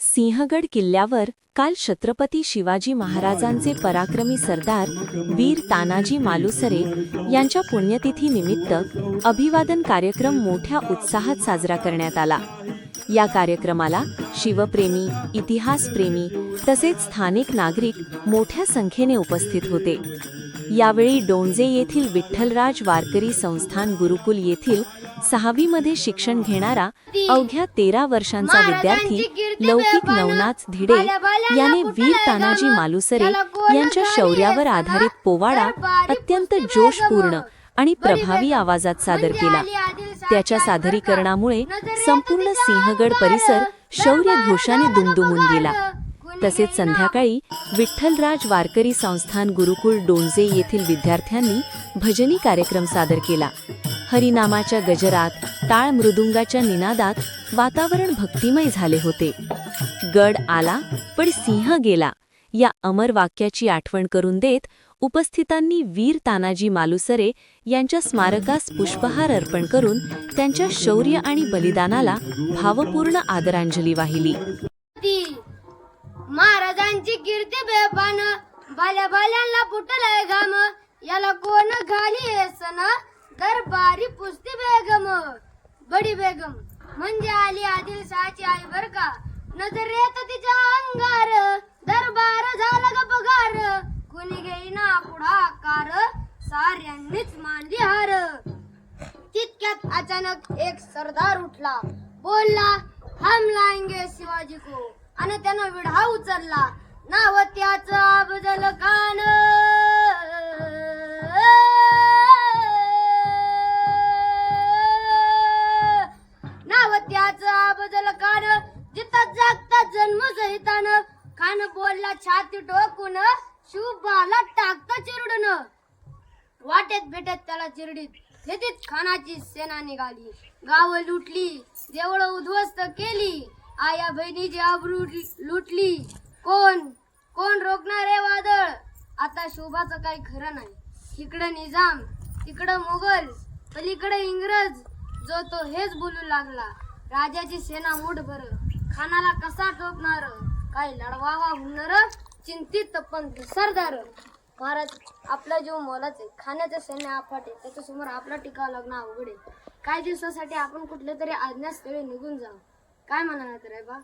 सिंहगड किल्ल्यावर काल छत्रपती शिवाजी महाराजांचे पराक्रमी सरदार वीर तानाजी मालुसरे यांच्या पुण्यतिथीनिमित्त अभिवादन कार्यक्रम मोठ्या उत्साहात साजरा करण्यात आला। या कार्यक्रमाला शिवप्रेमी, इतिहासप्रेमी तसेच स्थानिक नागरिक मोठ्या संख्येने उपस्थित होते। यावेळी डोंजे येथील विठ्ठलराज वारकरी संस्थान गुरुकुल येथील 6वी मध्ये शिक्षण घेणारा अवघ्या 13 वर्षांचा विद्यार्थी लौकिक नवनाथ धिडे याने वीर तानाजी मालुसरे यांच्या शौर्यावर आधारित पोवाडा अत्यंत जोशपूर्ण आणि प्रभावी आवाजात सादर केला। त्याच्या सादरीकरणामुळे संपूर्ण सिंहगड परिसर शौर्य घोषाने दुमदुमून गेला। तसेच संध्याकाळी विठ्ठलराज वारकरी संस्थान गुरुकुल डोंजे येथील विद्यार्थ्यांनी भजनी कार्यक्रम सादर केला। हरिनामाच्या गजरात, टाळ मृदुंगाच्या निनादात वातावरण भक्तिमय झाले होते। गड आला पण सिंह गेला या अमर वाक्याची आठवण करून देत उपस्थितांनी वीर तानाजी मालुसरे यांच्या स्मारकास पुष्पहार अर्पण करून त्यांच्या शौर्य आणि बलिदानाला भावपूर्ण आदरांजली वाहिली। महाराजांची कीर्ती बेपान, भाल्या भाल्यांना फुटलाय घाम, याला कोण घाली येसन, दरबारी पुसती बेगम, बडी बेगम म्हणजे आली आदिलशाहची आई बर का। नजर येत तिच्या अंगार, दरबार झाला ग पगार, कुणी घेईना पुढाकार, साऱ्यांनीच मानली हार। तितक्यात अचानक एक सरदार उठला, बोलला हम लाएंगे शिवाजी को, आणि त्यानं विढा उचलला, नाव त्याचं अफजल खान। नाव त्याचं अफजल खान, जिथं जागता जन्म सहितानं, खान बोलला छाती टोकून, शुभाला टाकता चिरडून। वाटेत भेटत त्याला चिरडीत, तिथेच खानाची सेना निघाली, गाव लुटली, देवळं उद्ध्वस्त केली, आया बहिणीची आबरू लुटली। कोण रोखणार आहे वादळ, आता शोभाचं काही खरं नाही। इकडं निजाम, तिकडं मुघल, पलीकडे इंग्रज, जो तो हेच बोलू लागला। राजाची सेना मुठभर, खानाला कसा टोकणार, काही लढवावा हुनर, चिंतित पण सरदार। महाराज, आपला जीव मोलाच आहे, खाण्याच्या सैन्य अफाट आहे, त्याच्यासमोर आपला टिकाव लागणं अवघड आहे। काही दिवसासाठी आपण कुठल्या तरी अज्ञात स्थळी निघून जाऊ, काय म्हणाला तर बा।